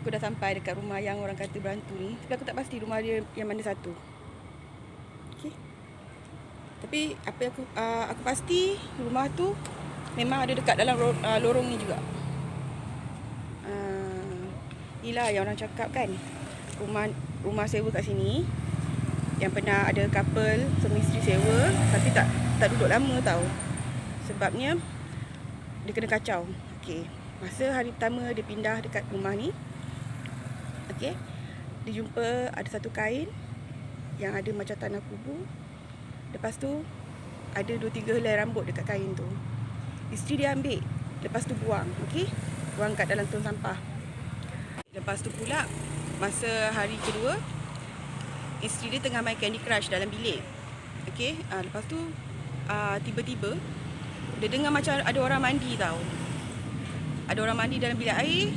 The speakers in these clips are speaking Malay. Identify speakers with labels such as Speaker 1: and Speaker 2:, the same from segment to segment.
Speaker 1: aku dah sampai dekat rumah yang orang kata berhantu ni. Tapi aku tak pasti rumah dia yang mana satu. Okey. Tapi apa yang aku pasti rumah tu memang ada dekat dalam lorong ni juga. Inilah yang orang cakap kan. Rumah sewa kat sini yang pernah ada couple suami isteri sewa tapi tak duduk lama tau. Sebabnya dia kena kacau. Okey. Masa hari pertama dia pindah dekat rumah ni, okey, dia jumpa ada satu kain yang ada macam tanah kubur. Lepas tu ada 2-3 helai rambut dekat kain tu. Isteri dia ambil, lepas tu buang, okey, buang kat dalam tong sampah. Lepas tu pula masa hari kedua, isteri dia tengah main Candy Crush dalam bilik. Okey, lepas tu tiba-tiba dia dengar macam ada orang mandi tau. Ada orang mandi dalam bilik air,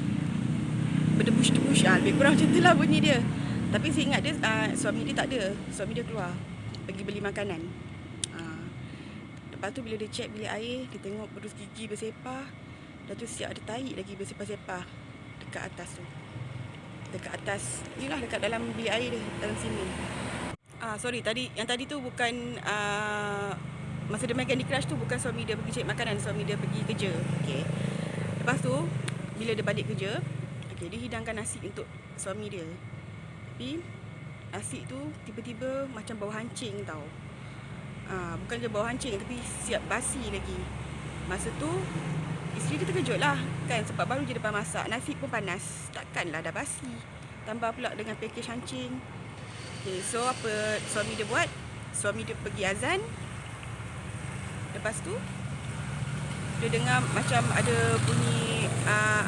Speaker 1: berdebush-debush, lebih kurang macam tu lah bunyi dia. Tapi saya ingat dia, suami dia tak ada. Suami dia keluar pergi beli makanan. Lepas tu bila dia check bilik air, dia tengok berus gigi bersepah. Dah tu siap ada tahi lagi bersepah-sepah dekat atas tu. Dekat atas, inilah dekat dalam bilik air dia, dalam sini. Sorry, yang tadi tu bukan masa dia main Candy Crush tu bukan suami dia pergi cek makanan, suami dia pergi kerja. Okey. Lepas tu bila dia balik kerja, okey, dia hidangkan nasi untuk suami dia. Tapi nasi tu tiba-tiba macam bau hancing tau. Bukan je bau hancing tapi siap basi lagi. Masa tu isteri dia terkejut lah kan, sebab baru je depan masak, nasi pun panas, takkanlah dah basi. Tambah pula dengan package hancing. Okay, so apa suami dia buat? Suami dia pergi azan. Lepas tu dia dengar macam ada bunyi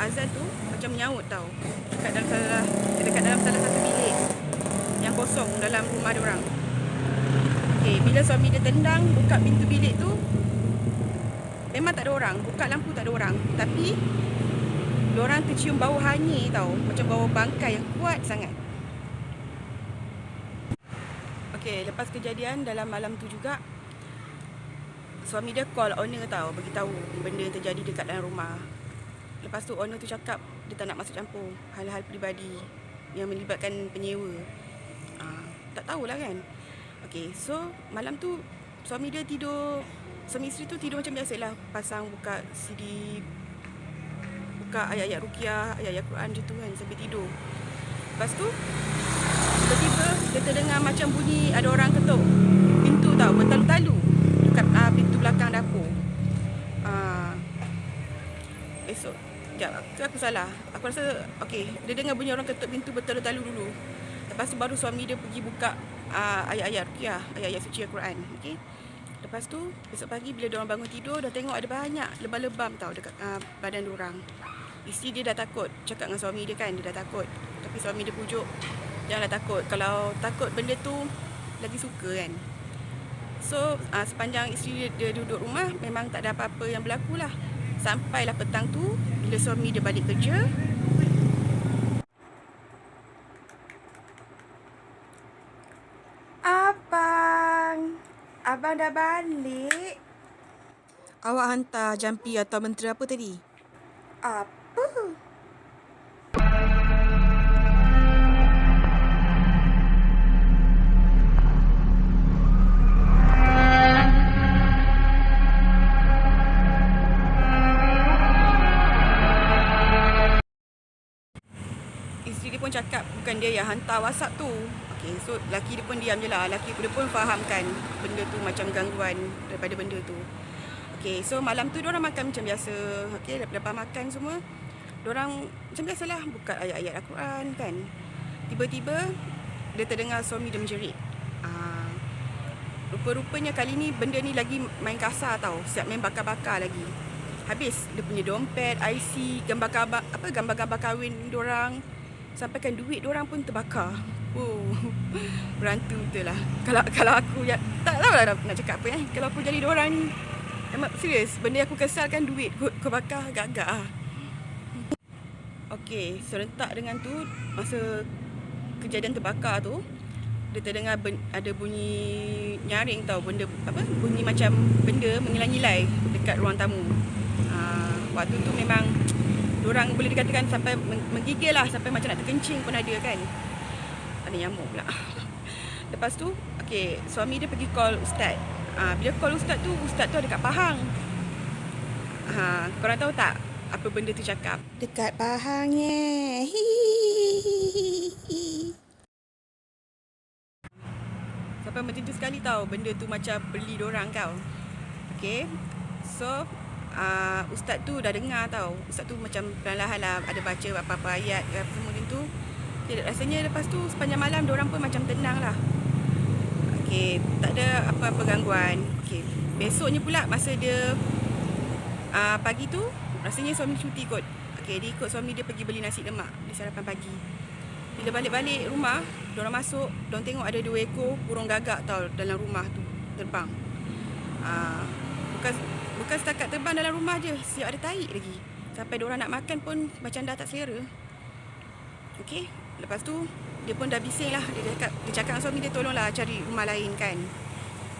Speaker 1: azan tu macam menyaut tau dekat dalam salah satu bilik yang kosong dalam rumah dia orang. Okay, bila suami dia tendang buka pintu bilik tu, memang tak ada orang, buka lampu tak ada orang, tapi diorang tercium bau hanyir tau, macam bau bangkai yang kuat sangat. Okey, lepas kejadian dalam malam tu juga, suami dia call owner tau, bagi tahu benda yang terjadi dekat dalam rumah. Lepas tu owner tu cakap dia tak nak masuk campur hal-hal peribadi yang melibatkan penyewa. Tak tahulah kan. Okey, so malam tu suami dia tidur, suami isteri tu tidur macam biasalah, pasang buka CD, buka ayat-ayat ruqyah, ayat-ayat Quran je tu kan sambil tidur. Lepas tu tiba-tiba dia terdengar macam bunyi ada orang ketuk pintu tau, bertalu-talu dekat pintu belakang dapur. Esok sekejap, aku salah. Aku rasa okey, dia dengar bunyi orang ketuk pintu bertalu-talu dulu. Lepas tu baru suami dia pergi buka ayat-ayat ruqyah, ayat-ayat suci Al-Quran. Okey. Lepas tu besok pagi bila diorang bangun tidur, dah tengok ada banyak lebam-lebam tau dekat badan diorang. Isteri dia dah takut, cakap dengan suami dia kan, dia dah takut. Tapi suami dia pujuk, janganlah takut. Kalau takut benda tu lagi suka kan. So sepanjang isteri dia duduk rumah, memang tak ada apa-apa yang berlaku lah. Sampailah petang tu, bila suami dia balik kerja. Abang dah balik.
Speaker 2: Awak hantar jampi atau mentera apa tadi?
Speaker 1: Apa? Isteri dia pun cakap bukan dia yang hantar WhatsApp tu. Okay, so laki dia pun diam je lah. Laki dia pun fahamkan benda tu macam gangguan daripada benda tu. Okay, so malam tu diorang makan macam biasa. Okay, lepas makan semua, diorang macam biasalah buka ayat-ayat Al-Quran kan. Tiba-tiba dia terdengar suami dia menjerit. Rupa-rupanya kali ni benda ni lagi main kasar tau. Siap main bakar-bakar lagi. Habis dia punya dompet, IC, gambar-gambar kahwin diorang, sampaikan duit diorang pun terbakar. Berantu betul lah. Kalau aku tak tahulah nak cakap apa ya. Kalau aku jadi diorang ni, memang serius, benda aku kesalkan duit kau bakar agak-agak lah. Okey, serentak dengan tu, masa kejadian terbakar tu, dia terdengar ada bunyi nyaring tau, bunyi macam benda mengilai-ngilai dekat ruang tamu. Waktu tu memang Diorang boleh dikatakan sampai menggigil lah, sampai macam nak terkencing pun ada kan. Ada nyamuk pula. Lepas tu, okay, suami dia pergi call ustaz. Bila call ustaz tu ada kat Pahang. Korang tahu tak apa benda tu cakap?
Speaker 2: Dekat Pahang ye.
Speaker 1: Sampai macam tu sekali tau. Benda tu macam beli dorang kau. Okay. So ustaz tu dah dengar tau. Ustaz tu macam perlahan-lahan lah ada baca apa-apa ayat apa semua tu. Okay, rasanya lepas tu sepanjang malam dorang pun macam tenang lah. Okay, tak ada apa-apa gangguan. Okay, besoknya pula masa dia pagi tu rasanya suami cuti kot. Okay, dia ikut suami dia pergi beli nasi lemak di sarapan pagi. Bila balik-balik rumah, diorang masuk, diorang tengok ada 2 ekor burung gagak tau dalam rumah tu terbang. Bukan setakat terbang dalam rumah je, siap ada tahi lagi. Sampai diorang nak makan pun macam dah tak selera. Okay, lepas tu dia pun dah bising lah. Dia cakap dengan suami dia, tolonglah cari rumah lain kan.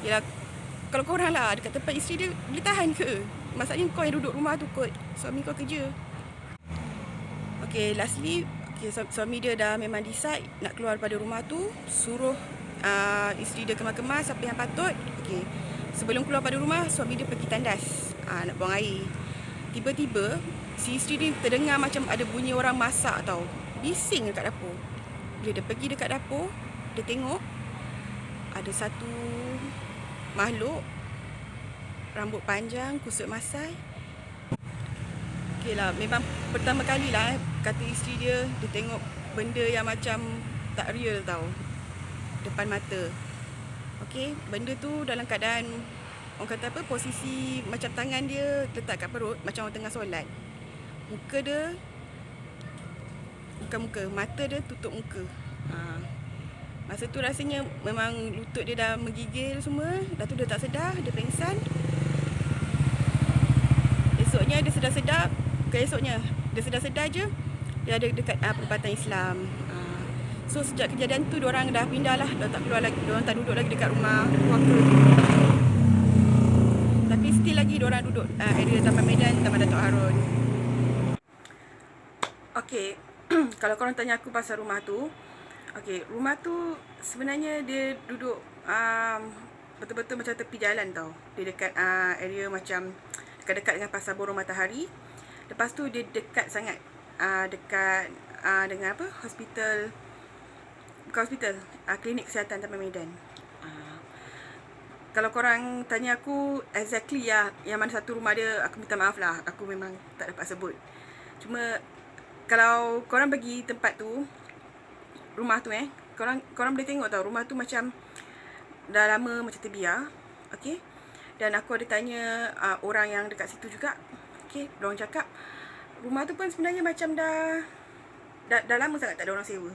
Speaker 1: Yelah, kalau korang lah dekat tempat isteri dia, boleh tahan ke? Maksudnya kau yang duduk rumah tu kot, suami kau kerja. Okay, lastly, suami dia dah memang decide nak keluar daripada rumah tu. Suruh isteri dia kemas-kemas apa yang patut. Okay, sebelum keluar pada rumah, suami dia pergi tandas nak buang air. Tiba-tiba si isteri dia terdengar macam ada bunyi orang masak tau. Bising dekat dapur. Bila dia pergi dekat dapur, dia tengok ada satu makhluk rambut panjang, kusut masai. Okay lah, memang pertama kali lah kata isteri dia tengok benda yang macam tak real tau depan mata. Okay, benda tu dalam keadaan orang kata apa, posisi macam tangan dia letak kat perut macam orang tengah solat. Muka dia, bukan muka, mata dia tutup muka. Masa tu rasanya memang lutut dia dah menggigil semua. Dah tu dia tak sedar, dia pengsan. Esoknya dia sedar-sedar, dia sedar-sedar je dia ada dekat perubatan Islam. So sejak kejadian tu diorang dah pindah lah, diorang tak keluar lagi, diorang tak duduk lagi dekat rumah keluarga. Tapi still lagi diorang duduk area Taman Medan, Taman Datuk Harun. Okay, kalau korang tanya aku pasal rumah tu, okay, rumah tu sebenarnya dia duduk betul-betul macam tepi jalan tau. Dia dekat area macam dekat-dekat dengan Pasar Borong Matahari. Lepas tu dia dekat sangat dekat dengan apa, hospital, bukan hospital, klinik kesihatan Taman Medan. Kalau korang tanya aku exactly yang mana satu rumah dia, aku minta maaf lah, aku memang tak dapat sebut. Cuma kalau korang pergi tempat tu, rumah tu korang boleh tengok tau, rumah tu macam dah lama macam terbiar. Okay, dan aku ada tanya orang yang dekat situ juga. Okay, diorang cakap rumah tu pun sebenarnya macam dah lama sangat tak ada orang sewa.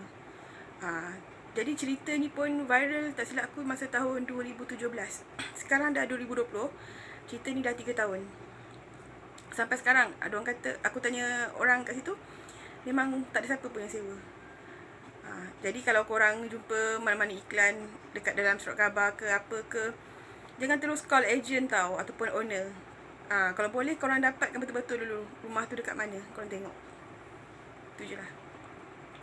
Speaker 1: Jadi cerita ni pun viral, tak silap aku, masa tahun 2017. Sekarang dah 2020. Cerita ni dah 3 tahun. Sampai sekarang ada orang kata, aku tanya orang kat situ, memang tak ada siapa pun yang sewa. Jadi kalau korang jumpa mana-mana iklan dekat dalam surat khabar ke apa ke, jangan terus call agent tau, ataupun owner. Kalau boleh korang dapatkan betul-betul dulu rumah tu dekat mana, korang tengok. Tu je lah.